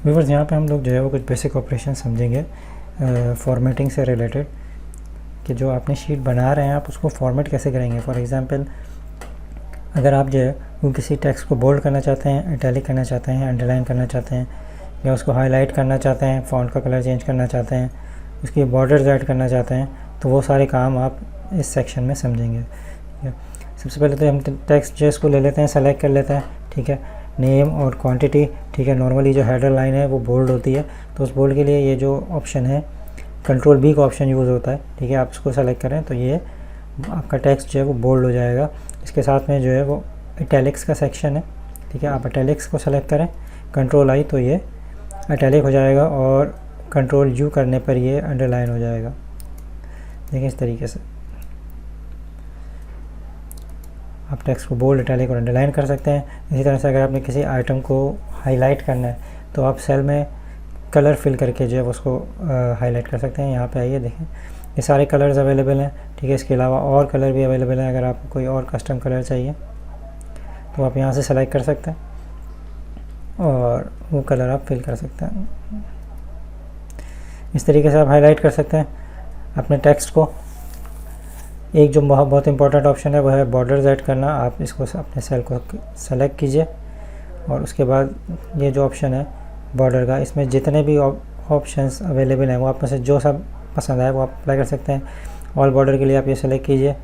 Viewers, यहाँ पे हम लोग जो है वो कुछ बेसिक ऑपरेशन समझेंगे फॉर्मेटिंग से रिलेटेड, कि जो आपने शीट बना रहे हैं आप उसको फॉर्मेट कैसे करेंगे। फॉर एग्जांपल, अगर आप जो है वो किसी टेक्स्ट को बोल्ड करना चाहते हैं, इटैलिक करना चाहते हैं, अंडरलाइन करना चाहते हैं, या उसको हाईलाइट करना चाहते हैं, फ़ॉन्ट का कलर चेंज करना चाहते हैं, उसकी बॉर्डर्स ऐड करना चाहते हैं, तो वो सारे काम आप इस सेक्शन में समझेंगे। ठीक है, सबसे पहले तो हम टेक्स्ट जो इसको ले लेते हैं, सेलेक्ट कर लेते हैं। ठीक है, नेम और क्वांटिटी। ठीक है, नॉर्मली जो हेडर लाइन है वो बोल्ड होती है, तो उस बोल्ड के लिए ये जो ऑप्शन है कंट्रोल बी का ऑप्शन यूज़ होता है। ठीक है, आप इसको सेलेक्ट करें तो ये आपका टेक्स्ट जो है वो बोल्ड हो जाएगा। इसके साथ में जो है वो इटैलिक्स का सेक्शन है। ठीक है, आप इटैलिक्स को सेलेक्ट करें, कंट्रोल आई तो ये इटैलिक हो जाएगा, और कंट्रोल यू करने पर ये अंडरलाइन हो जाएगा। देखिए इस तरीके से आप टेक्स्ट को बोल्ड, इटैलिक और अंडरलाइन कर सकते हैं। इसी तरह से अगर आपने किसी आइटम को हाईलाइट करना है तो आप सेल में कलर फिल करके जो है उसको हाईलाइट कर सकते हैं। यहाँ पे आइए, देखें ये सारे कलर्स अवेलेबल हैं। ठीक है, इसके अलावा और कलर भी अवेलेबल हैं। अगर आपको कोई और कस्टम कलर चाहिए तो आप यहाँ से सेलेक्ट कर सकते हैं और वो कलर आप फिल कर सकते हैं। इस तरीके से आप हाईलाइट कर सकते हैं अपने टेक्स्ट को। एक जो बहुत इंपॉर्टेंट ऑप्शन है वो है बॉर्डर्स ऐड करना। आप इसको अपने सेल को सेलेक्ट कीजिए और उसके बाद ये जो ऑप्शन है बॉर्डर का, इसमें जितने भी ऑप्शंस अवेलेबल हैं वो आप में से जो सब पसंद आए वो आप अप्लाई कर सकते हैं। ऑल बॉर्डर के लिए आप ये सेलेक्ट कीजिए,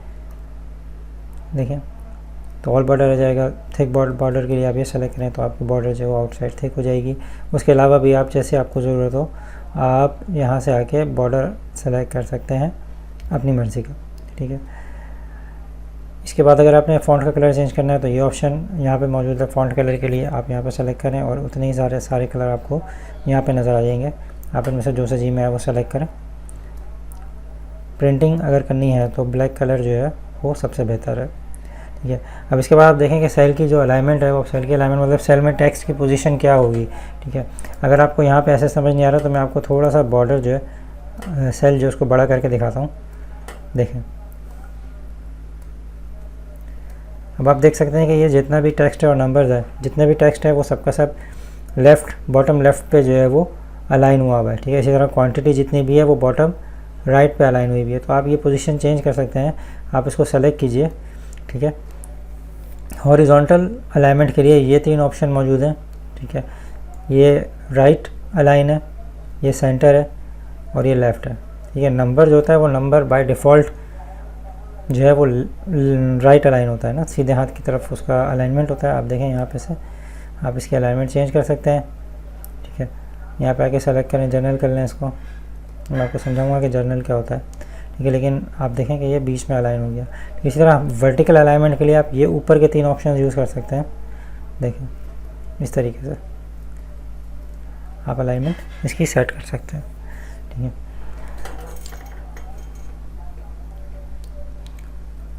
देखें तो ऑल बॉर्डर आ जाएगा। थिक बॉर्डर के लिए आप ये सेलेक्ट करें तो आपकी बॉर्डर जो है आउटसाइड थिक हो जाएगी। उसके अलावा भी आप जैसे आपको ज़रूरत हो आप यहाँ से आके बॉर्डर सेलेक्ट कर सकते हैं अपनी मर्ज़ी का। ठीक है, इसके बाद अगर आपने फ़ॉन्ट का कलर चेंज करना है तो ये ऑप्शन यहाँ पे मौजूद है। फ़ॉन्ट कलर के लिए आप यहाँ पे सेलेक्ट करें और उतने ही सारे कलर आपको यहाँ पे नज़र आ जाएंगे। आप इनमें से जो से जी में है वो सेलेक्ट करें। प्रिंटिंग अगर करनी है तो ब्लैक कलर जो है वो सबसे बेहतर है। ठीक है, अब इसके बाद आप देखें कि सेल की जो अलाइनमेंट है वो सेल की अलाइनमेंट मतलब सेल में टेक्स्ट की पोजीशन क्या होगी। ठीक है, अगर आपको यहाँ पे ऐसे समझ नहीं आ रहा तो मैं आपको थोड़ा सा बॉर्डर जो है सेल जो उसको बड़ा करके दिखाता हूँ। देखें, अब आप देख सकते हैं कि ये जितना भी टेक्स्ट है और नंबर्स है, जितने भी टेक्स्ट है वो सबका सब लेफ़्ट बॉटम लेफ़्ट पे जो है वो अलाइन हुआ हुआ है। ठीक है, इसी तरह क्वांटिटी जितनी भी है वो बॉटम राइट पे अलाइन हुई भी है। तो आप ये पोजीशन चेंज कर सकते हैं। आप इसको सेलेक्ट कीजिए। ठीक है, हॉरिजॉन्टल अलाइनमेंट के लिए ये 3 ऑप्शन मौजूद हैं। ठीक है, ये राइट अलाइन है, ये सेंटर है और ये लेफ़्ट है। ठीक है, नंबर जो होता है वो नंबर बाय डिफ़ॉल्ट जो है वो राइट अलाइन होता है ना, सीधे हाथ की तरफ उसका अलाइनमेंट होता है। आप देखें यहाँ पे से आप इसकी अलाइनमेंट चेंज कर सकते हैं। ठीक है, यहाँ पे आके सेलेक्ट करें, जर्नल कर लें इसको। मैं आपको समझाऊंगा कि जर्नल क्या होता है। ठीक है, लेकिन आप देखें कि ये बीच में अलाइन हो गया। इसी तरह वर्टिकल अलाइनमेंट के लिए आप ये ऊपर के 3 ऑप्शन यूज़ कर सकते हैं। देखें इस तरीके से आप अलाइनमेंट इसकी सेट कर सकते हैं। ठीक है,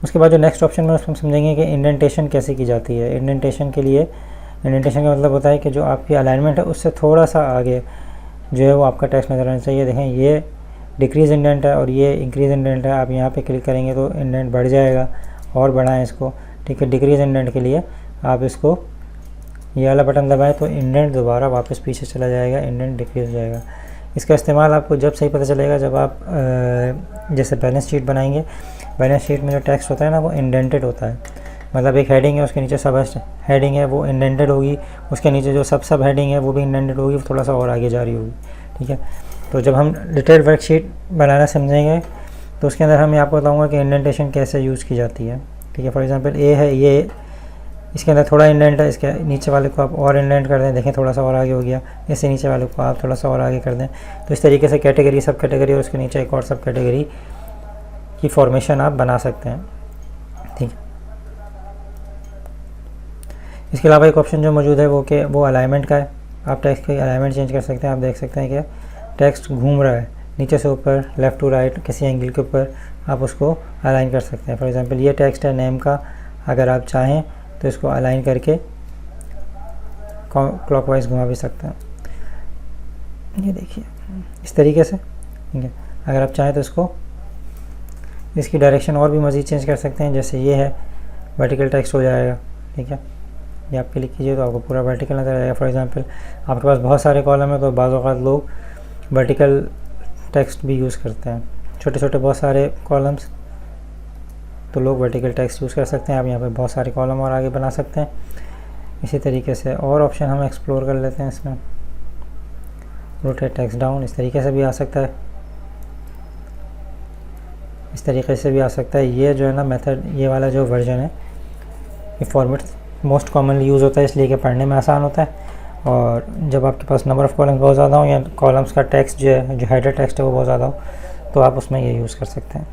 उसके बाद जो नेक्स्ट ऑप्शन में उसको हम समझेंगे कि इंडेंटेशन कैसे की जाती है। इंडेंटेशन के लिए, इंडेंटेशन का मतलब होता है कि जो आपकी अलाइनमेंट है उससे थोड़ा सा आगे जो है वो आपका टेक्स्ट नज़र आना चाहिए। देखें ये डिक्रीज़ इंडेंट है और ये इंक्रीज़ इंडेंट है। आप यहाँ पे क्लिक करेंगे तो इंडेंट बढ़ जाएगा और बढ़ाएं इसको। ठीक है, डिक्रीज़ इंडेंट के लिए आप इसको ये वाला बटन दबाएं तो इंडेंट दोबारा वापस पीछे चला जाएगा, इंडेंट डिक्रीज़ हो जाएगा। इसका इस्तेमाल आपको जब सही पता चलेगा जब आप जैसे बैलेंस शीट बनाएंगे। बैलेंस शीट में जो टेक्स्ट होता है ना वो इंडेंटेड होता है, मतलब एक हेडिंग है उसके नीचे सब हेडिंग है वो इंडेंटेड होगी, उसके नीचे जो सब हेडिंग है वो भी इंडेंटेड होगी, थोड़ा सा और आगे जा रही होगी। ठीक है, तो जब हम डिटेल वर्कशीट बनाना समझेंगे तो उसके अंदर मैं आपको बताऊंगा कि इंडेंटेशन कैसे यूज़ की जाती है। ठीक है, फॉर एग्जांपल ए है, ये इसके अंदर थोड़ा इंडेंट है, इसके नीचे वाले को आप और इंडेंट कर दें। देखें थोड़ा सा और आगे हो गया, इससे नीचे वाले को आप थोड़ा सा और आगे कर दें। तो इस तरीके से कैटेगरी, सब कैटेगरी और उसके नीचे एक और सब कैटेगरी की फॉर्मेशन आप बना सकते हैं। ठीक है, इसके अलावा एक ऑप्शन जो मौजूद है वो अलाइनमेंट का है। आप टेक्स्ट की अलाइनमेंट चेंज कर सकते हैं। आप देख सकते हैं कि टेक्स्ट घूम रहा है नीचे से ऊपर, लेफ़्ट टू राइट, किसी एंगल के ऊपर आप उसको अलाइन कर सकते हैं। फॉर एग्जांपल ये टेक्स्ट है नेम का, अगर आप चाहें तो इसको अलाइन करके क्लॉकवाइज घुमा भी सकते हैं। ये देखिए इस तरीके से। ठीक है, अगर आप चाहें तो इसकी डायरेक्शन और भी मज़ीद चेंज कर सकते हैं। जैसे ये है वर्टिकल टेक्स्ट हो जाएगा। ठीक है, ये आप क्लिक कीजिए तो आपको पूरा वर्टिकल नज़र आएगा। फॉर एग्जांपल आपके पास बहुत सारे कॉलम है तो बाज़ औक़ात लोग वर्टिकल टेक्स्ट भी यूज़ करते हैं, छोटे छोटे बहुत सारे कॉलम्स, तो लोग वर्टिकल टेक्स्ट यूज़ कर सकते हैं। आप यहाँ पे बहुत सारे कॉलम और आगे बना सकते हैं। इसी तरीके से और ऑप्शन हम एक्सप्लोर कर लेते हैं इसमें। रोटेट टेक्स्ट डाउन इस तरीके से भी आ सकता है, इस तरीके से भी आ सकता है। ये जो है ना मेथड, ये वाला जो वर्जन है, ये फॉर्मेट मोस्ट कॉमनली यूज़ होता है इसलिए कि पढ़ने में आसान होता है। और जब आपके पास नंबर ऑफ़ कॉलम्स बहुत ज़्यादा हो या कॉलम्स का टेक्स्ट जो है, जो हेडर टेक्स्ट है वो बहुत ज़्यादा हो, तो आप उसमें ये यूज़ कर सकते हैं।